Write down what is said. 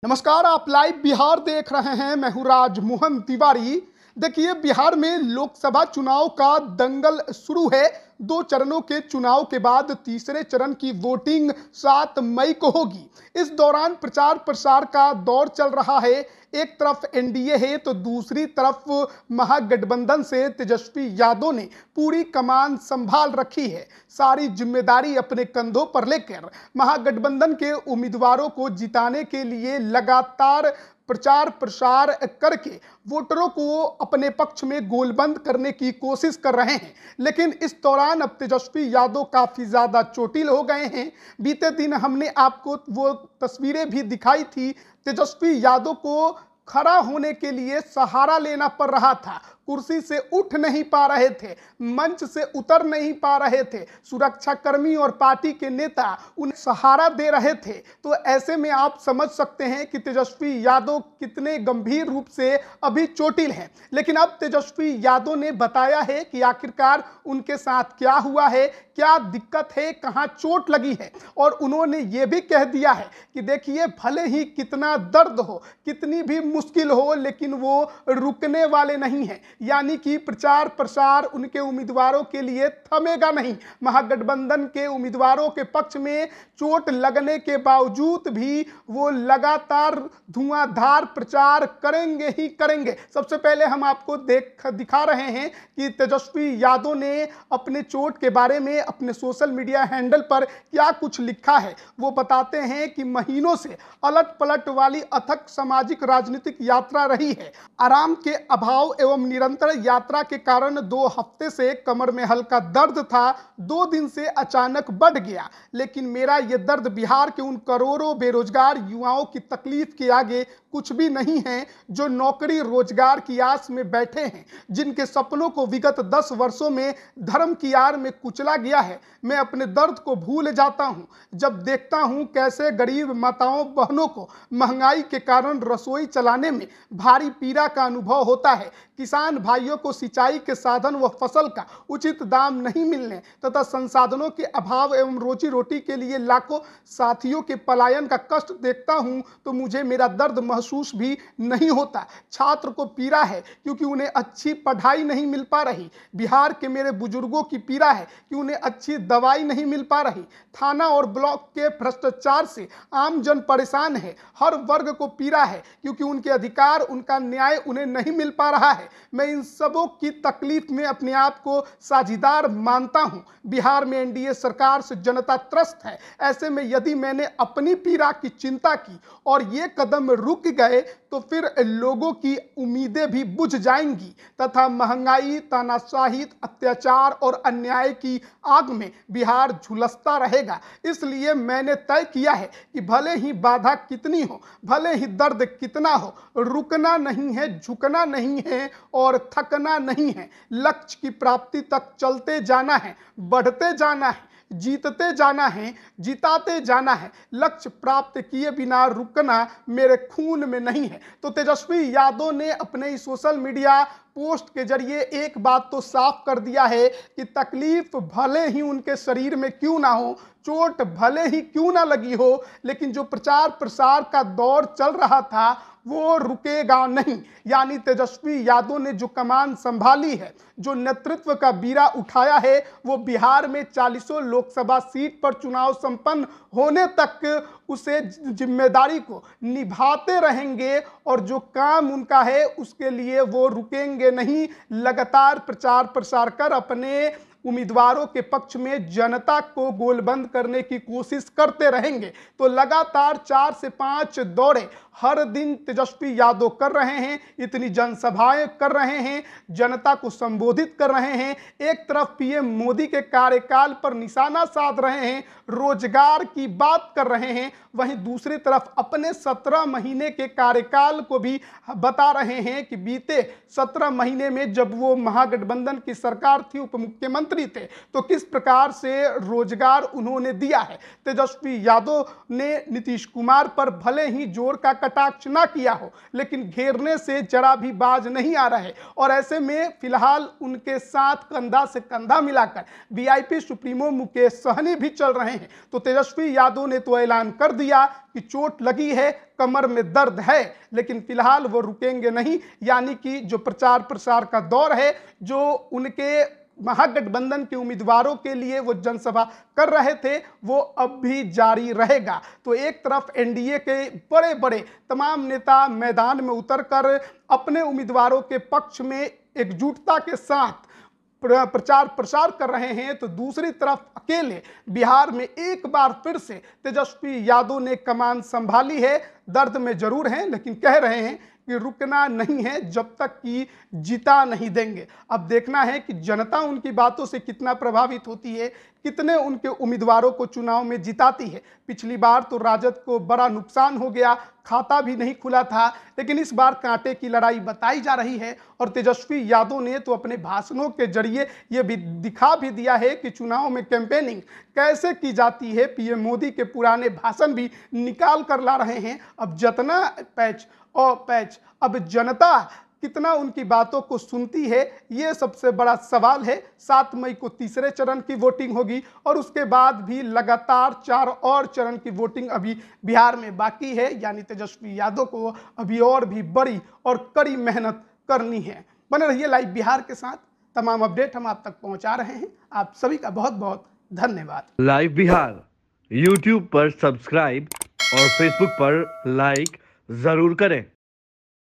नमस्कार, आप लाइव बिहार देख रहे हैं। मैं हूं राजमोहन तिवारी। देखिए, बिहार में लोकसभा चुनाव का दंगल शुरू है। 2 चरणों के चुनाव के बाद तीसरे चरण की वोटिंग 7 मई को होगी। इस दौरान प्रचार प्रसार का दौर चल रहा है। एक तरफ एनडीए है तो दूसरी तरफ महागठबंधन से तेजस्वी यादव ने पूरी कमान संभाल रखी है। सारी जिम्मेदारी अपने कंधों पर लेकर महागठबंधन के उम्मीदवारों को जिताने के लिए लगातार प्रचार प्रसार करके वोटरों को अपने पक्ष में गोलबंद करने की कोशिश कर रहे हैं। लेकिन इस दौरान अब तेजस्वी यादव काफ़ी ज़्यादा चोटिल हो गए हैं। बीते दिन हमने आपको वो तस्वीरें भी दिखाई थी। तेजस्वी यादव को खड़ा होने के लिए सहारा लेना पड़ रहा था। कुर्सी से उठ नहीं पा रहे थे, मंच से उतर नहीं पा रहे थे। सुरक्षाकर्मी और पार्टी के नेता उन्हें सहारा दे रहे थे। तो ऐसे में आप समझ सकते हैं कि तेजस्वी यादव कितने गंभीर रूप से अभी चोटिल हैं। लेकिन अब तेजस्वी यादव ने बताया है कि आखिरकार उनके साथ क्या हुआ है, क्या दिक्कत है, कहाँ चोट लगी है। और उन्होंने ये भी कह दिया है कि देखिए, भले ही कितना दर्द हो, कितनी भी मुश्किल हो, लेकिन वो रुकने वाले नहीं हैं। यानी कि प्रचार प्रसार उनके उम्मीदवारों के लिए थमेगा नहीं। महागठबंधन के उम्मीदवारों के पक्ष में चोट लगने के बावजूद भी वो लगातार धुआंधार प्रचार करेंगे ही करेंगे। सबसे पहले हम आपको दिखा रहे हैं कि तेजस्वी यादव ने अपने चोट के बारे में अपने सोशल मीडिया हैंडल पर क्या कुछ लिखा है। वो बताते हैं कि महीनों से अलट पलट वाली अथक सामाजिक राजनीतिक यात्रा रही है। आराम के अभाव एवं निरंतर यात्रा के कारण 2 हफ्ते से कमर में हल्का दर्द था। 2 दिन से अचानक बढ़ गया। लेकिन मेरा ये दर्द बिहार के उन करोड़ों बेरोजगार युवाओं की तकलीफ के आगे कुछ भी नहीं है, जो नौकरी रोजगार की आस में बैठे हैं, जिनके सपनों को विगत 10 वर्षों में धर्म की आड़ में कुचला गया है। मैं अपने दर्द को भूल जाता हूँ जब देखता हूँ कैसे गरीब माताओं बहनों को महंगाई के कारण रसोई चलाने में भारी पीड़ा का अनुभव होता है। किसान भाइयों को सिंचाई के साधन व फसल का उचित दाम नहीं मिलने तथा संसाधनों के अभाव एवं रोजी रोटी के लिए लाखों साथियों के पलायन का कष्ट देखता हूं तो मुझे मेरा दर्द महसूस भी नहीं होता। छात्र को पीड़ा है क्योंकि उन्हें अच्छी पढ़ाई नहीं मिल पा रही। बिहार के मेरे बुजुर्गों की पीड़ा है कि उन्हें अच्छी दवाई नहीं मिल पा रही। थाना और ब्लॉक के भ्रष्टाचार से आम जन परेशान है। हर वर्ग को पीड़ा है क्योंकि उनके अधिकार, उनका न्याय उन्हें नहीं मिल पा रहा है। मैं इन सबों की तकलीफ में अपने आप को साझीदार मानता हूं। बिहार में एनडीए सरकार से जनता त्रस्त है। ऐसे में यदि मैंने अपनी पीड़ा की चिंता की और ये कदम रुक गए तो फिर लोगों की उम्मीदें भी बुझ जाएंगी तथा महंगाई, तानाशाही, अत्याचार और अन्याय की आग में बिहार झुलसता रहेगा। इसलिए मैंने तय किया है कि भले ही बाधा कितनी हो, भले ही दर्द कितना हो, रुकना नहीं है, झुकना नहीं है और थकना नहीं है। लक्ष्य की प्राप्ति तक चलते जाना है, बढ़ते जाना है, जीतते जाना है, जिताते जाना है। लक्ष्य प्राप्त किए बिना रुकना मेरे खून में नहीं है। तो तेजस्वी यादव ने अपने इस सोशल मीडिया पोस्ट के जरिए एक बात तो साफ कर दिया है कि तकलीफ भले ही उनके शरीर में क्यों ना हो, चोट भले ही क्यों ना लगी हो, लेकिन जो प्रचार प्रसार का दौर चल रहा था वो रुकेगा नहीं। यानी तेजस्वी यादव ने जो कमान संभाली है, जो नेतृत्व का बीड़ा उठाया है, वो बिहार में 40 लोकसभा सीट पर चुनाव संपन्न होने तक उसे जिम्मेदारी को निभाते रहेंगे और जो काम उनका है उसके लिए वो रुकेंगे नहीं। लगातार प्रचार प्रसार कर अपने उम्मीदवारों के पक्ष में जनता को गोलबंद करने की कोशिश करते रहेंगे। तो लगातार 4 से 5 दौरे हर दिन तेजस्वी यादव कर रहे हैं। इतनी जनसभाएं कर रहे हैं, जनता को संबोधित कर रहे हैं। एक तरफ पीएम मोदी के कार्यकाल पर निशाना साध रहे हैं, रोजगार की बात कर रहे हैं, वहीं दूसरी तरफ अपने 17 महीने के कार्यकाल को भी बता रहे हैं कि बीते 17 महीने में जब वो महागठबंधन की सरकार थी, उप मुख्यमंत्री मंत्री थे तो किस प्रकार से रोजगार उन्होंने दिया है। तेजस्वी यादव ने नीतीश कुमार पर भले ही जोर का कटाक्ष ना किया हो, लेकिन घेरने से जरा भी बाज नहीं आ रहे और ऐसे में फिलहाल उनके साथ कंधा से कंधा मिलाकर वीआईपी सुप्रीमो मुकेश सहनी भी चल रहे हैं। तो तेजस्वी यादव ने तो ऐलान कर दिया कि चोट लगी है, कमर में दर्द है, लेकिन फिलहाल वो रुकेंगे नहीं। यानी कि जो प्रचार प्रसार का दौर है, जो उनके महागठबंधन के उम्मीदवारों के लिए वो जनसभा कर रहे थे, वो अब भी जारी रहेगा। तो एक तरफ एनडीए के बड़े बड़े तमाम नेता मैदान में उतरकर अपने उम्मीदवारों के पक्ष में एकजुटता के साथ प्रचार प्रसार कर रहे हैं, तो दूसरी तरफ अकेले बिहार में एक बार फिर से तेजस्वी यादव ने कमान संभाली है। दर्द में जरूर हैं, लेकिन कह रहे हैं कि रुकना नहीं है जब तक कि जिता नहीं देंगे। अब देखना है कि जनता उनकी बातों से कितना प्रभावित होती है, कितने उनके उम्मीदवारों को चुनाव में जिताती है। पिछली बार तो राजद को बड़ा नुकसान हो गया, खाता भी नहीं खुला था, लेकिन इस बार कांटे की लड़ाई बताई जा रही है। और तेजस्वी यादव ने तो अपने भाषणों के जरिए ये भी दिखा भी दिया है कि चुनाव में कैंपेनिंग कैसे की जाती है। पीएम मोदी के पुराने भाषण भी निकाल कर ला रहे हैं। अब जितना पैच और पैच, अब जनता कितना उनकी बातों को सुनती है, ये सबसे बड़ा सवाल है। 7 मई को तीसरे चरण की वोटिंग होगी और उसके बाद भी लगातार 4 और चरण की वोटिंग अभी बिहार में बाकी है। यानी तेजस्वी यादव को अभी और भी बड़ी और कड़ी मेहनत करनी है। बने रहिए लाइव बिहार के साथ, तमाम अपडेट हम आप तक पहुंचा रहे हैं। आप सभी का बहुत बहुत धन्यवाद। लाइव बिहार यूट्यूब पर सब्सक्राइब और फेसबुक पर लाइक जरूर करें।